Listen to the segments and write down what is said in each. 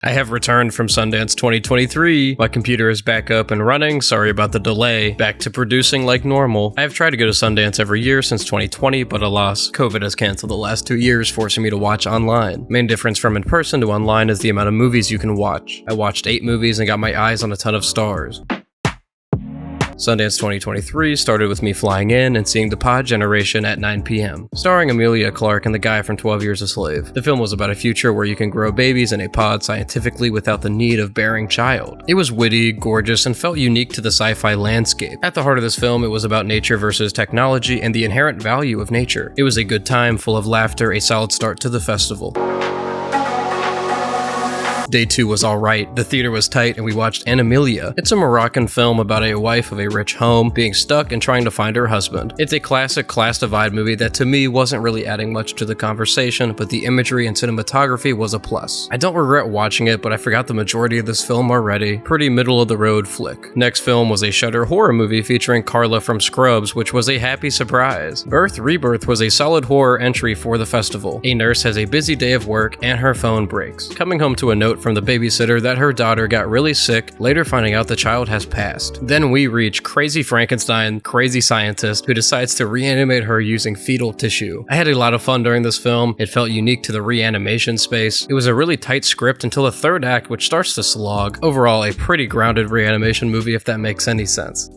I have returned from Sundance 2023. My computer is back up and running. Sorry about the delay. Back to producing like normal. I have tried to go to Sundance every year since 2020, but alas, COVID has canceled the last 2 years, forcing me to watch online. Main difference from in person to online is the amount of movies you can watch. I watched 8 movies and got my eyes on a ton of stars. Sundance 2023 started with me flying in and seeing The Pod Generation at 9 p.m., starring Emilia, Clarke, and the guy from 12 Years a Slave. The film was about a future where you can grow babies in a pod scientifically without the need of bearing child. It was witty, gorgeous, and felt unique to the sci-fi landscape. At the heart of this film, it was about nature versus technology and the inherent value of nature. It was a good time, full of laughter, a solid start to the festival. Day 2 was alright, the theater was tight, and we watched Animalia. It's a Moroccan film about a wife of a rich home being stuck and trying to find her husband. It's a classic class divide movie that to me wasn't really adding much to the conversation, but the imagery and cinematography was a plus. I don't regret watching it, but I forgot the majority of this film already. Pretty middle of the road flick. Next film was a Shudder horror movie featuring Carla from Scrubs, which was a happy surprise. Rebirth was a solid horror entry for the festival. A nurse has a busy day of work and her phone breaks. Coming home to a note from the babysitter that her daughter got really sick, later finding out the child has passed. Then we reach Crazy Frankenstein, crazy scientist, who decides to reanimate her using fetal tissue. I had a lot of fun during this film. It felt unique to the reanimation space. It was a really tight script until the third act, which starts to slog. Overall, a pretty grounded reanimation movie, if that makes any sense.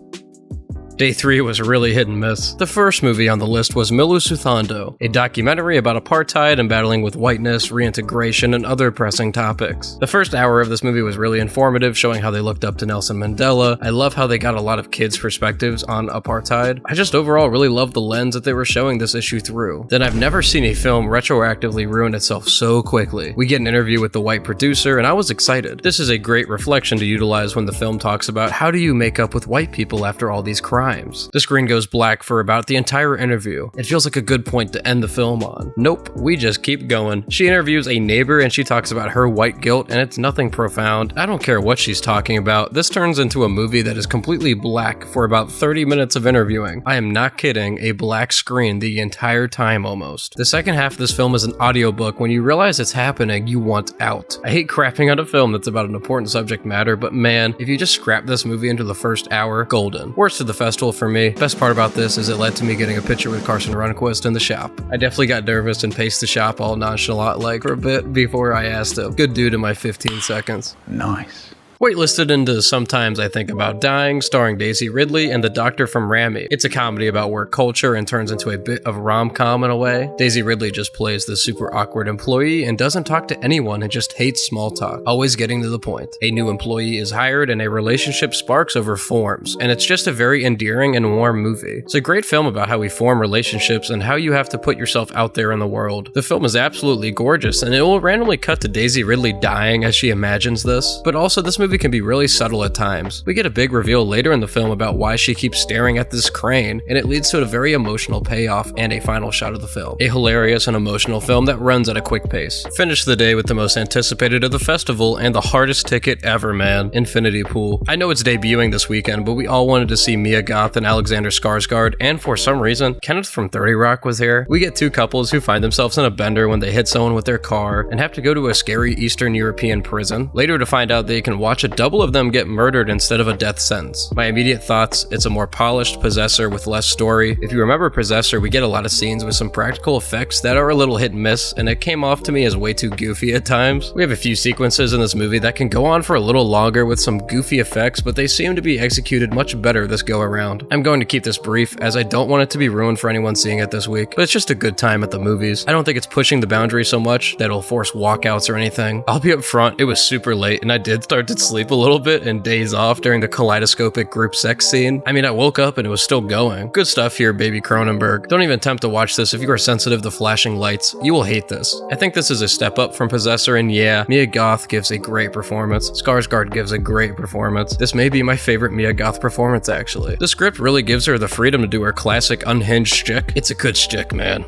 Day 3 was really hit and miss. The first movie on the list was Milisuthando, a documentary about apartheid and battling with whiteness, reintegration, and other pressing topics. The first hour of this movie was really informative, showing how they looked up to Nelson Mandela. I love how they got a lot of kids' perspectives on apartheid. I just overall really loved the lens that they were showing this issue through. Then I've never seen a film retroactively ruin itself so quickly. We get an interview with the white producer, and I was excited. This is a great reflection to utilize when the film talks about how do you make up with white people after all these crimes. The screen goes black for about the entire interview. It feels like a good point to end the film on. Nope, we just keep going. She interviews a neighbor and she talks about her white guilt, and it's nothing profound. I don't care what she's talking about. This turns into a movie that is completely black for about 30 minutes of interviewing. I am not kidding, a black screen the entire time almost. The second half of this film is an audiobook. When you realize it's happening, you want out. I hate crapping on a film that's about an important subject matter, but man, if you just scrap this movie into the first hour, golden. Worst of the festival for me. Best part about this is it led to me getting a picture with Karsten Runquist in the shop. I definitely got nervous and paced the shop all nonchalant like for a bit before I asked him. Good dude in my 15 seconds. Nice. Waitlisted into Sometimes I Think About Dying, starring Daisy Ridley and the doctor from Rami. It's a comedy about work culture and turns into a bit of rom-com in a way. Daisy Ridley just plays the super awkward employee and doesn't talk to anyone and just hates small talk, always getting to the point. A new employee is hired and a relationship sparks over forms, and it's just a very endearing and warm movie. It's a great film about how we form relationships and how you have to put yourself out there in the world. The film is absolutely gorgeous, and it will randomly cut to Daisy Ridley dying as she imagines this, but also this movie can be really subtle at times. We get a big reveal later in the film about why she keeps staring at this crane, and it leads to a very emotional payoff and a final shot of the film. A hilarious and emotional film that runs at a quick pace. Finish the day with the most anticipated of the festival and the hardest ticket ever, man, Infinity Pool. I know it's debuting this weekend, but we all wanted to see Mia Goth and Alexander Skarsgård, and for some reason, Kenneth from 30 Rock was here. We get two couples who find themselves in a bender when they hit someone with their car and have to go to a scary Eastern European prison, later to find out they can watch a double of them get murdered instead of a death sentence. My immediate thoughts, it's a more polished Possessor with less story. If you remember Possessor, we get a lot of scenes with some practical effects that are a little hit and miss, and it came off to me as way too goofy at times. We have a few sequences in this movie that can go on for a little longer with some goofy effects, but they seem to be executed much better this go around. I'm going to keep this brief as I don't want it to be ruined for anyone seeing it this week, but it's just a good time at the movies. I don't think it's pushing the boundary so much that it'll force walkouts or anything. I'll be up front, it was super late and I did start to sleep a little bit and daze off during the Kaleidoscopic group sex scene. I mean, I woke up and it was still going. Good stuff here, baby Cronenberg. Don't even attempt to watch this if you are sensitive to flashing lights. You will hate this. I think this is a step up from Possessor, and yeah, Mia Goth gives a great performance. Skarsgård gives a great performance. This may be my favorite Mia Goth performance, actually. The script really gives her the freedom to do her classic unhinged shtick. It's a good shtick, man.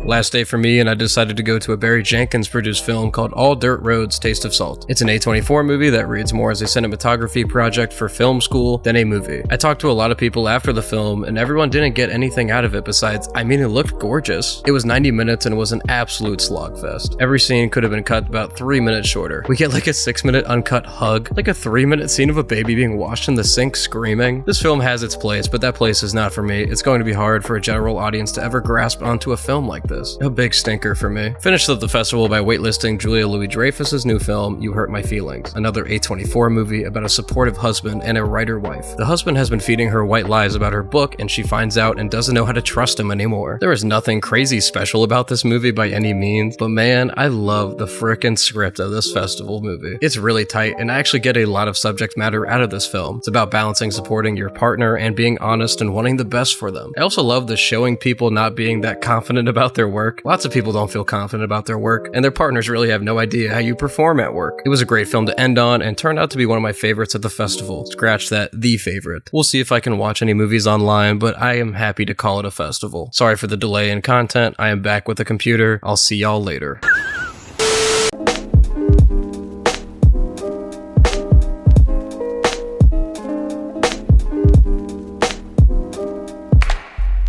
Last day for me, and I decided to go to a Barry Jenkins produced film called All Dirt Roads Taste of Salt. It's an A24 movie that reads more as a cinematography project for film school than a movie. I talked to a lot of people after the film, and everyone didn't get anything out of it besides, I mean, it looked gorgeous. It was 90 minutes and was an absolute slogfest. Every scene could have been cut about 3 minutes shorter. We get like a 6-minute uncut hug, like a 3-minute scene of a baby being washed in the sink screaming. This film has its place, but that place is not for me. It's going to be hard for a general audience to ever grasp onto a film like this. A big stinker for me. Finished up the festival by waitlisting Julia Louis-Dreyfus's new film, You Hurt My Feelings, another A24 movie about a supportive husband and a writer-wife. The husband has been feeding her white lies about her book, and she finds out and doesn't know how to trust him anymore. There is nothing crazy special about this movie by any means, but man, I love the frickin' script of this festival movie. It's really tight, and I actually get a lot of subject matter out of this film. It's about balancing supporting your partner and being honest and wanting the best for them. I also love the showing people not being that confident about their work. Lots of people don't feel confident about their work, and their partners really have no idea how you perform at work. It was a great film to end on, and turned out to be one of my favorites at the festival. Scratch that, the favorite. We'll see if I can watch any movies online, but I am happy to call it a festival. Sorry for the delay in content. I am back with the computer. I'll see y'all later.